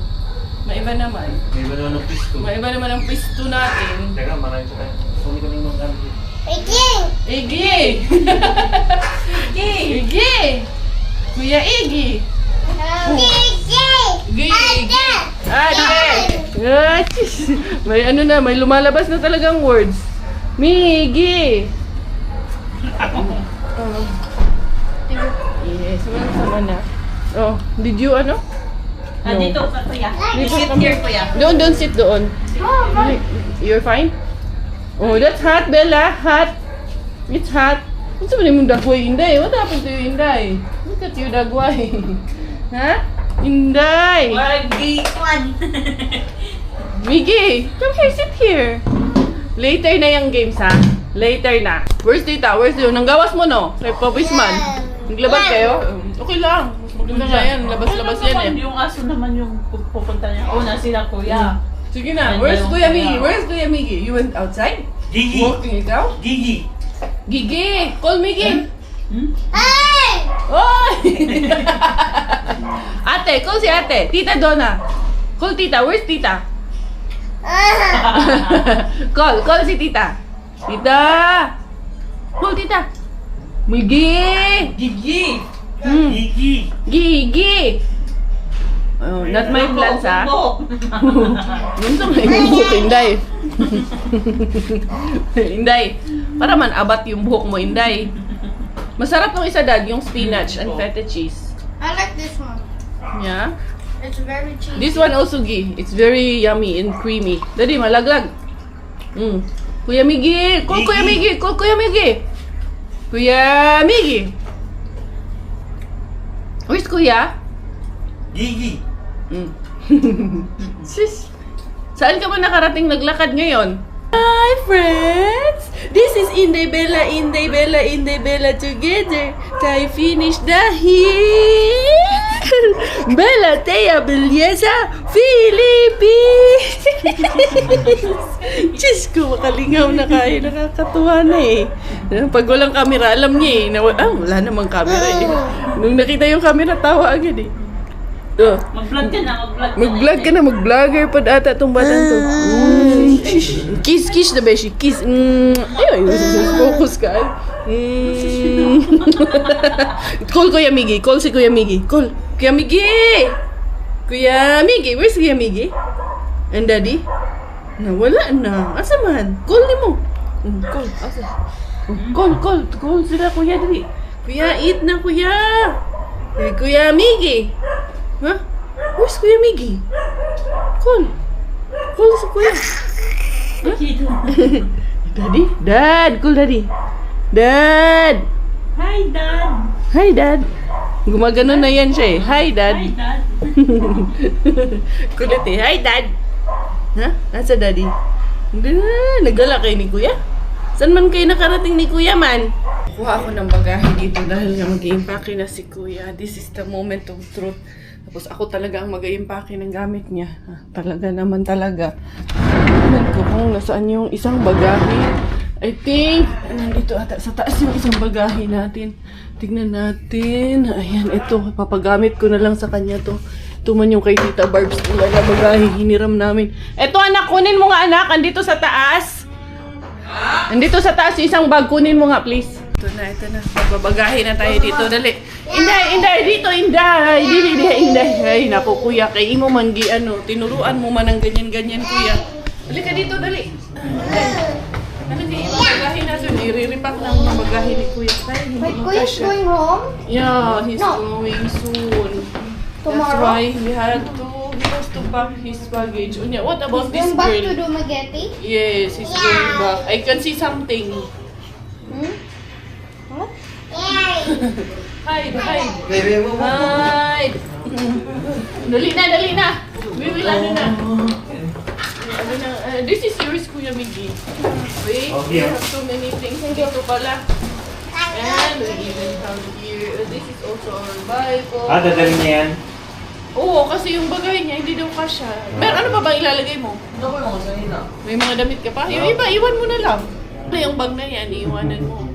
A: Maiba naman.
B: May iba naman ang pisto.
A: Maiba naman ang pisto natin.
B: Teka, marami ko tayo. Sumi ko ng mga
A: Iggy! Iggy! Kuya Iggy! Iggy! Ah, chis! May ano na, may lumalabas na talagang words. Miggy! Yes, sama na. Oh, did you ano?
D: Dito ka, Kuya.
A: Dito
D: Sit
A: kami.
D: here, Kuya.
A: Doon, sit doon. You're fine? Oh, that's hot, Bella. Hot. It's hot. Ano sabi mong dagway, Inday? What happened to you, Inday? Look at you, dagway. Ha? Inday!
D: Wagi one.
A: Miggy, come here, sit here. Later na yung games, ha? Later na. Where's Tita? Where's you? Nanggawas mo, no? Kay Popis man. Naglabas kayo? Okay lang. Mas maganda nga yan. Labas-labas yan eh.
D: Yung aso naman yung pupunta niya. Oh, na sila, Kuya.
A: Sige na. Where's Kuya Miggy? Where's Kuya Miggy? You went outside?
B: Gigi.
A: Walking ikaw?
B: Gigi.
A: Gigi! Call Miggy!
E: Hey!
A: Oy! Ate, call si ate. Tita Donna. Call tita. Where's tita? Call si tita. Tita! Call tita. Miggy!
D: Gigi!
B: Gigi.
A: Gigi! Oh, not my plans, ha? Gusto mo yung buhok, Inday. Inday, para man abat yung buhok mo, Inday. Masarap tong isa, Dad, yung spinach and feta cheese.
E: I like this one.
A: Yeah?
E: It's very cheesy.
A: This one also, Gi. It's very yummy and creamy. Daddy, malaglag. Kuya Miggy! Call Kuya Miggy! Call Kuya Miggy! Kuya Miggy! Where's Kuya?
B: Gigi.
A: Sis, saan ka ba nakarating naglakad ngayon? Hi, Hi friends! This is Inday Bella together. Tayo finish dahil Bella Thea Belleza Philippines! Diyos ko, makalingaw na kayo. Nakakatuwa na eh. Pag walang camera, alam niya eh. Wala namang camera eh. Nung nakita yung camera, tawa agad eh.
D: Mag-vlog ka na,
A: Mag-vlog ka na, mag-vlogger pa ata itong batang to. Kiss na beshi, kiss. Ayun, focus ka. Call Kuya Miggy, call si Kuya Miggy. Call, Kuya Miggy! Kuya Miggy, where's Kuya Miggy? And Daddy? Nawala na. Asa man? Call ni mo. Call, asa? Call sila Kuya Daddy. Kuya, eat na Kuya. Kuya Miggy. Ha? Where's Kuya Miggy? Call si Kuya. Huh? Daddy? Dad! Call Daddy. Dad!
D: Hi, Dad!
A: Hi, Dad. Gumagano na yan siya eh. Hi, Dad.
D: Hi, Dad!
A: Kulit eh. Hi, Dad. Ha? Nasa Daddy? Nagala kayo ni Kuya? Saan man kayo nakarating ni Kuya man? Kuha ako ng bagahe dito dahil nga mag-i-impake na si Kuya. This is the moment of truth. Tapos ako talaga ang mag-i-impake ng gamit niya. Talaga naman talaga. Tignan ko kung nasaan yung isang bagahe. I think, nandito ata sa taas yung isang bagahe natin. Tignan natin. Ayan, ito. Papagamit ko na lang sa kanya to. Ito man yung kay Tita Barbs. Wala na bagahe. Hiniram namin. Ito anak, kunin mo nga anak. Andito sa taas. Andito sa taas yung isang bag. Kunin mo nga please. Ito na. Magbabagahe na tayo dito. Dali. Inday, dito, Inday. Inday. Ay, naku, Kuya. Kay imo man tinuruan mo man ng ganyan-ganyan, Kuya. Dali ka dito, dali. Ano di, bagahe na doon. I-repack lang ng bagahe ni Kuya.
F: Wait, Kuya's going home?
A: Yeah, he's going soon. That's
F: Tomorrow?
A: why he has to pack his baggage. Unya, what about this
F: Going back to
A: girl?
F: Dumaguete?
A: Yes, he's going back. I can see something.
F: Hmm? What?
A: Hide. Hide. Dali na. We will na. This is yours, Kuya Miggy. Wait, we have so many things dito pala. And we even have here. This is also our Bible.
B: Dadalhin niya yan.
A: Oo, kasi yung bagay niya, hindi daw kasya. Ano pa bang ilalagay mo? May mga damit ka pa? Yung iba, iwan mo na lang. Yung bag na yan, iiwanan mo.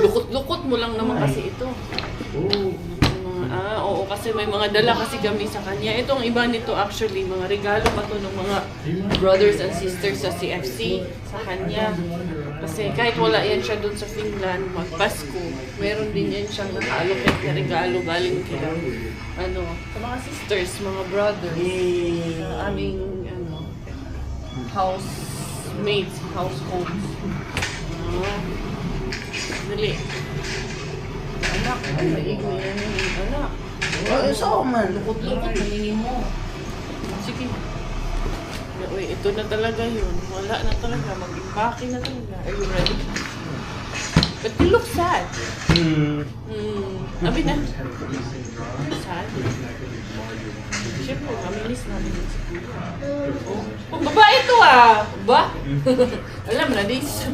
A: Lukot-lukot mo lang naman kasi ito. Oo, kasi may mga dala kasi kami sa kanya. Itong iba nito actually, mga regalo pa to ng mga brothers and sisters sa CFC sa kanya. Kasi kahit wala yan siya doon sa Finland, mag-Pasko, meron din yan siyang naka-allocate na regalo galing kila sa mga sisters, mga brothers, sa aming housemates, households. Dali. Anak, ay, maigo yan yung anak.
C: Saan man?
A: Lukot-lukot, maningin mo. Sige. Uy, ito na talaga yun. Wala na talaga. Mag-impake na talaga. Are you ready? But you look sad. Abi na. Sad. Siyempre, mamilis namin yun si Kuya. Oh, babae ito ah! Ba? Alam na, this.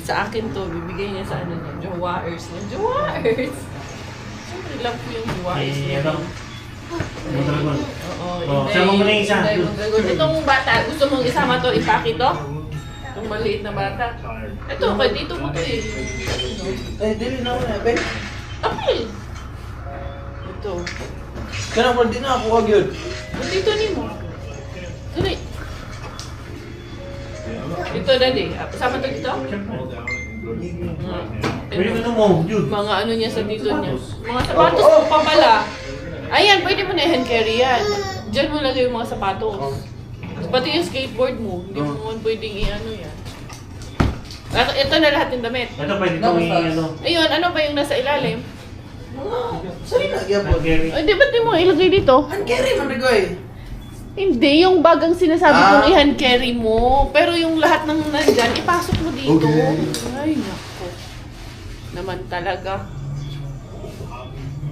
A: Sa akin to, bibigay niya sa Jowaers. Jowaers! Siyempre, love ko yung Jowaers niya.
B: Mondragon.
A: Oo,
B: Sama mo na yung isa.
A: Itong bata, gusto mong isama to, ipake to? Itong maliit na bata. Ito, kaya dito mo to eh.
C: Dili na ako na, be.
A: Apil! Ito.
C: Kaya pa din ako kag yun.
A: Dito ni mo. Dali. Ito, Daddy. Kasama to dito?
B: Pwede mo na mo, Jude.
A: Mga ano niya sa dito niya. Mga sapatos mo pa pala. Ayan, pwede mo na hand carry yan. Diyan mo lagay yung mga sapatos. Pati yung skateboard mo. Hindi mo naman pwedeng i-ano yan. Ito na lahat ng damit.
B: Ito pwede itong
A: Ayun, ano ba yung nasa ilalim?
C: Sorry na, gyapon.
A: Ay, di ba't di mo ilagay dito?
C: Ang carry man na goy.
A: Hindi, yung bag ang sinasabi kong i-hand carry mo. Pero yung lahat ng nandyan, ipasok mo dito.
C: Okay.
A: Ay, nako. Naman talaga.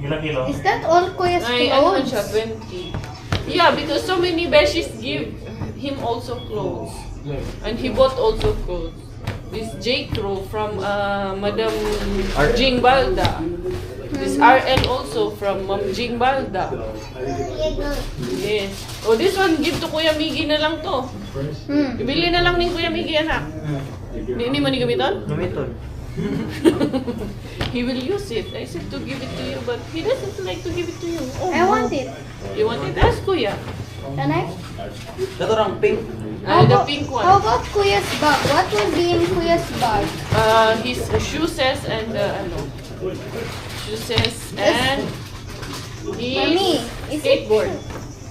B: Ilang kilo?
F: Is that all Kuya's
A: Ay, ano man
F: clothes?
A: siya, 20. Yeah, because so many beshies give him also clothes. And he bought also clothes. This J. Crew from Madam Jing Balda. This RL also from Ma'am Jing Balda. Yes. Oh, this one give to Kuya Miggy na lang to. Ibili na lang ni Kuya Miggy, anak. Hindi mo ni gamiton?
B: Gamiton.
A: He will use it. I said to give it to you, but he doesn't like to give it to you. Oh,
F: I want it.
A: You want it? Ask Kuya.
F: Can I?
C: Dato rang pink.
A: The pink
F: How
A: one.
F: about Kuya's bag? What will be in Kuya's bag?
A: His shoes and ano, shoes and
F: Mommy,
A: his
F: is it
A: skateboard.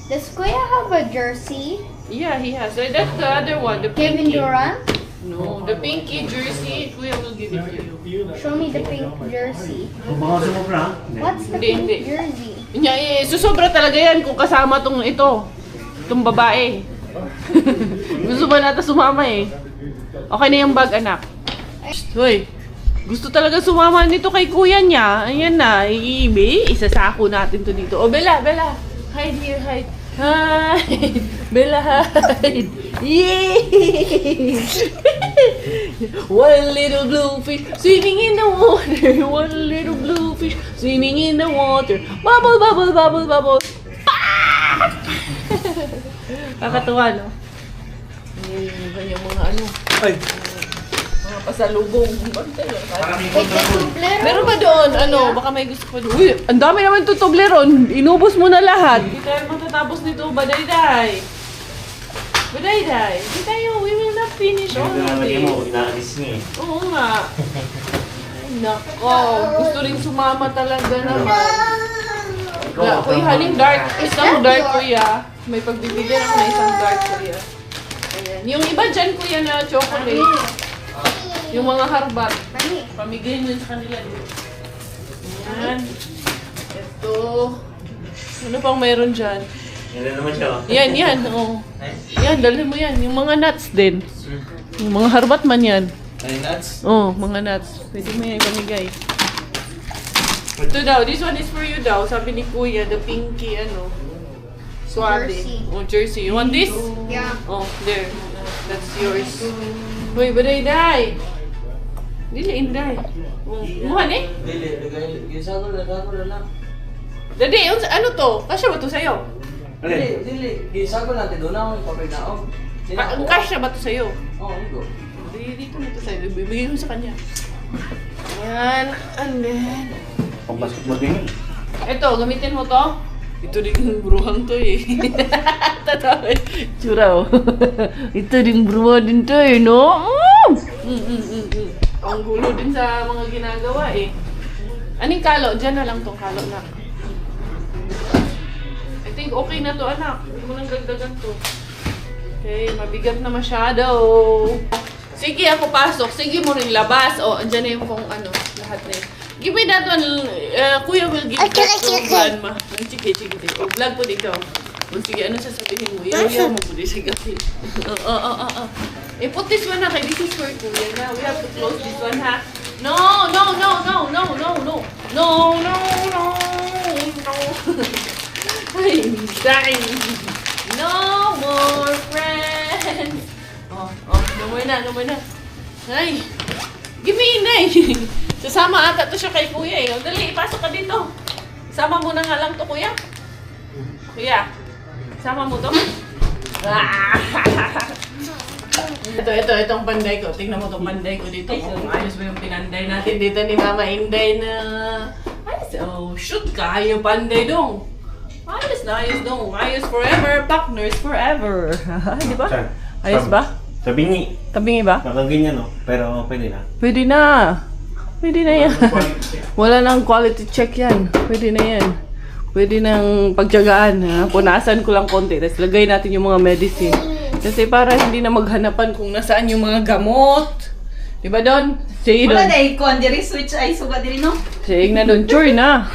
F: Does Kuya have a jersey?
A: Yeah, he has. So that's the other one. The
F: Kevin
A: pinky.
F: Durant?
A: No, the pinky jersey. Kuya will give it to you.
F: Show me the pink jersey.
B: Baka sumobra.
F: What's the
A: Hindi,
F: pink
A: hindi.
F: jersey?
A: Nya, susobra talaga yan kung kasama tong itong babae. Gusto ba natin sumama eh? Okay na yung bag, anak. Hoy, gusto talaga sumama nito kay kuya niya. Ayan na, iibi. Isasako natin to dito. Oh, Bella, Bella. Hide here, hide. Hide. Bella, hide. Yay! One little blue fish swimming in the water. One little blue fish swimming in the water. Bubble, bubble, bubble, bubble. Kakatuwa, no? Yung kanyang mga ano,
C: Ay,
A: mga pasalubong. Bakit tayo?
F: Wait, the Toblerone?
A: Meron ba doon? Ano, baka may gusto pa doon. Uy, ang dami naman itong Toblerone. Inubos mo na lahat. Hindi tayo matatapos nito, Badayday. Badayday. Hindi tayo, we will not finish all of
B: Nalagay mo,
A: this.
B: inaalis niya eh.
A: Oo nga. Ay, nako. Gusto rin sumama talaga naman. Wala, kuya, haling dark. Isang dark, kuya. May pagbibigyan ako na isang dark, kuya. Ayan. Yung iba dyan, kuya, na chocolate. Yung mga harbat.
F: Mami,
A: Pamigay mo yun sa kanila dito. Ayan. Ito. Ano pang meron dyan?
B: Yan na naman siya oh.
A: Yan, yan. Oh. Yan, dalhin mo yan. Yung mga nuts din. Yung mga harbat man yan.
C: ay nuts.
A: Oh, mga nuts. Pwede mo yan ipamigay. Ito daw, this one is for you daw. Sabi ni Kuya, the pinky, ano, suave.
F: Jersey.
A: Oh, jersey. You want this?
F: yeah.
A: Oh, there. That's yours. Uy, Badayday. Dili, Inday. Oh, muhan eh.
C: Dili, gisagol na lang.
A: Dadi, ano to? Kasya ba to sa'yo?
C: Dili, gisagol natin doon ako papay na ako.
A: Ang kasya ba to sa'yo?
C: Oh, igo.
A: Dito na to sa'yo. Bibigay mo sa kanya. Ayan. And then...
B: Pang-basketball din yun.
A: Eto, gamitin mo to. Ito rin yung bruhang to eh. Tatawa. Tsura oh. Ito rin bruha din to eh, no? Ang gulo din sa mga ginagawa eh. Aning kalo? Diyan na lang tong kalo na. I think okay na to anak. Hindi mo nang dagdagan to. Okay, mabigat na masyado. Sige, ako pasok. Sige mo rin labas. O, andyan na yung kung ano, lahat na yun. Give me that one. Kuya will give that to grandma. Ang chiki. O, vlog po dito. O, sige, ano sasabihin mo? Yaw mo po dito. Sige. Put this one na kay this is for Kuya na. We have to close this one ha. No. Ay, dying. No more friends. No more na. Ay, give me Inay. Sasama ata to siya kay Kuya eh. O, dali, ipasok ka dito. Sama mo na nga lang to, Kuya. Kuya, sama mo to. Itong panday ko. Tingnan mo itong panday ko dito. Kung ayos ba yung pinanday natin dito ni Mama Inday na... Ayos, oh, shoot ka. Yung panday dong. Ayos na, ayos dong. Ayos forever, partners forever. Di ba? Ayos ba?
B: Tabingi.
A: Tabingi ba?
B: Nakaganyan no, pero pwede na.
A: Pwede na. Pwede na yan. Wala nang quality check yan. Pwede na yan. Pwede nang pagtyagaan. Ha? Punasan ko lang konti. Tapos lagay natin yung mga medicine. Kasi para hindi na maghanapan kung nasaan yung mga gamot. Diba Don? Sige Don.
D: Wala dahil ko, andiri switch ay suga diri no?
A: Sige na Don. Sure na.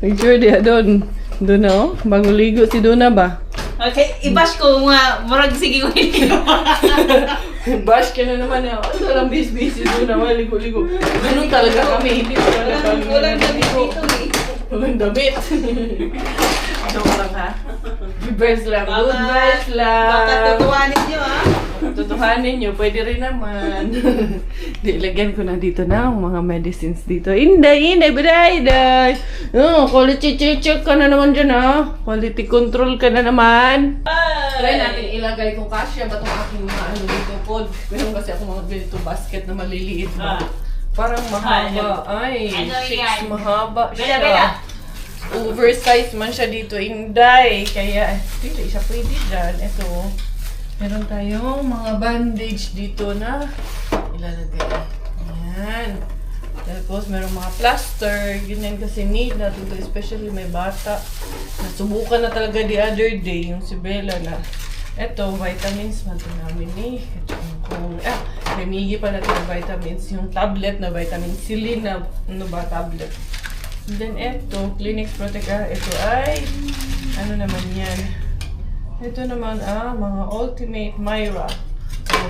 A: Sure dia Don. Doon na oh. Bago ligo si Dona ba?
D: Okay, i-bash ko nga, murag sige ko hindi.
A: Bash ka na naman eh. Ano lang bis-bis si Dona. Ligo-ligo. Ganun talaga kami. Hindi ko talaga kami.
D: Walang dito eh.
A: Walang damit. Joke lang ha. Good vibes lang. Good vibes lang.
D: Baka tutuwanin nyo, ha?
A: Tutuhanin nyo, pwede rin naman. Di, lagyan ko na dito na ang mga medicines dito. Inday, beday. Oh, quality check ka na naman dyan, ha? Quality control ka na naman. Try natin ilagay kung kasya ba itong aking mga ano dito pod. Meron kasi ako mga ganito basket na maliliit ba. Parang mahaba. Ay, chicks, mahaba siya. Oversized man siya dito, Inday. Kaya, hindi siya pwede dyan. Ito, meron tayong mga bandage dito na ilalagay. Ayan. Tapos, meron mga plaster. Ganyan kasi need natin to, especially may bata. Nasubukan na talaga the other day, yung si Bella na. Ito, vitamins man ito namin eh. May migi pa natin ng vitamins. Yung tablet na vitamin Celine na, ano ba, tablet. And then, ito, Clinics Protecta. Ito ay, ano naman yan? Ito naman, mga Ultimate Myra.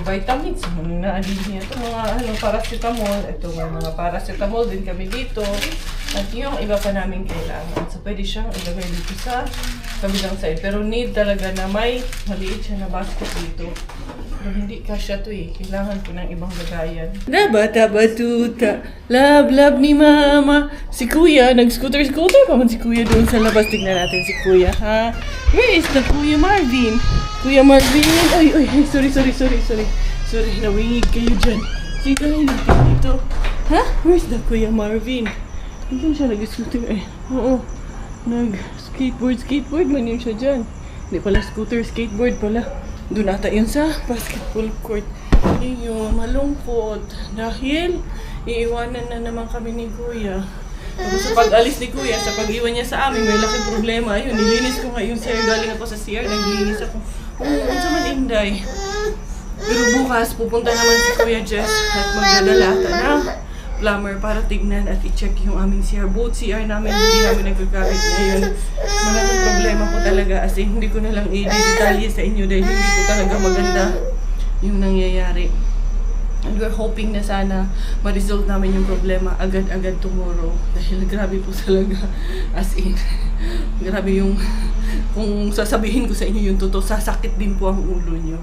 A: Vitamins, naalihin niya. Ito, mga, paracetamol. Ito, may mga paracetamol din kami dito. At yung iba pa namin kailangan. So, pwede siyang ilagay dito sa kabilang side. Pero need talaga na may maliit siya na basket dito. Pero hindi kasya to eh. Kailangan ko ng ibang lagayan. Na bata batuta. Love ni mama. Si kuya, nag-scooter pa man si kuya doon sa labas. Tignan natin si kuya, ha? Where is the Kuya Marvin? Kuya Marvin. Ay, sorry. Sorry, nawingig kayo dyan. Sige, natin dito. Ha? Where's the Kuya Marvin? Hindi siya nag-scooter eh. Oo. Skateboard man yun siya dyan. Hindi pala scooter, skateboard pala. Doon ata yun sa basketball court. Ayun, malungkot. Dahil, iiwanan na naman kami ni Kuya. Tapos sa pag-alis ni Kuya, sa pag-iwan niya sa amin, may laking problema. Ayun, nilinis ko nga yung CR. Galing ako sa CR, naglinis ako. Ano sa man, Inday? Pero bukas, pupunta naman si Kuya Jess at magdadalata na plumber para tignan at i-check yung aming CR. Both CR namin, hindi namin nagkakabit ngayon. Malaking problema po talaga as in, hindi ko na lang i-detalye sa inyo dahil hindi po talaga maganda yung nangyayari. And we're hoping na sana ma-resolve namin yung problema agad-agad tomorrow. Dahil grabe po talaga as in. Grabe yung, kung sasabihin ko sa inyo yung totoo, sasakit din po ang ulo nyo.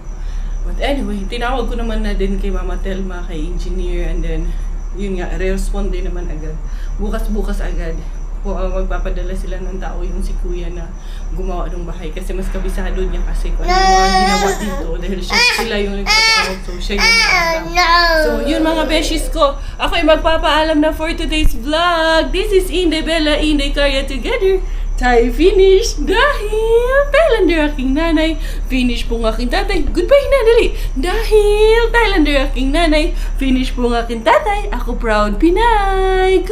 A: But anyway, tinawag ko naman na din kay Mama Telma, kay engineer, and then yun nga, re-respond din naman agad. Bukas agad. Magpapadala sila ng tao yung si Kuya na gumawa ng bahay. Kasi mas kabisado niya kasi kung ano yung mga ginawa dito. Dahil sila yung nagtrabaho. So, siya yung nagtrabaho. So, yun mga beshies ko. Ako ay magpapaalam na for today's vlog. This is Inday Bella, Inday Karya together. Tayo finish dahil Thailander aking nanay, finish po ng aking tatay. Goodbye na, dali. Dahil Thailander aking nanay, finish po ng aking tatay. Ako proud Pinay.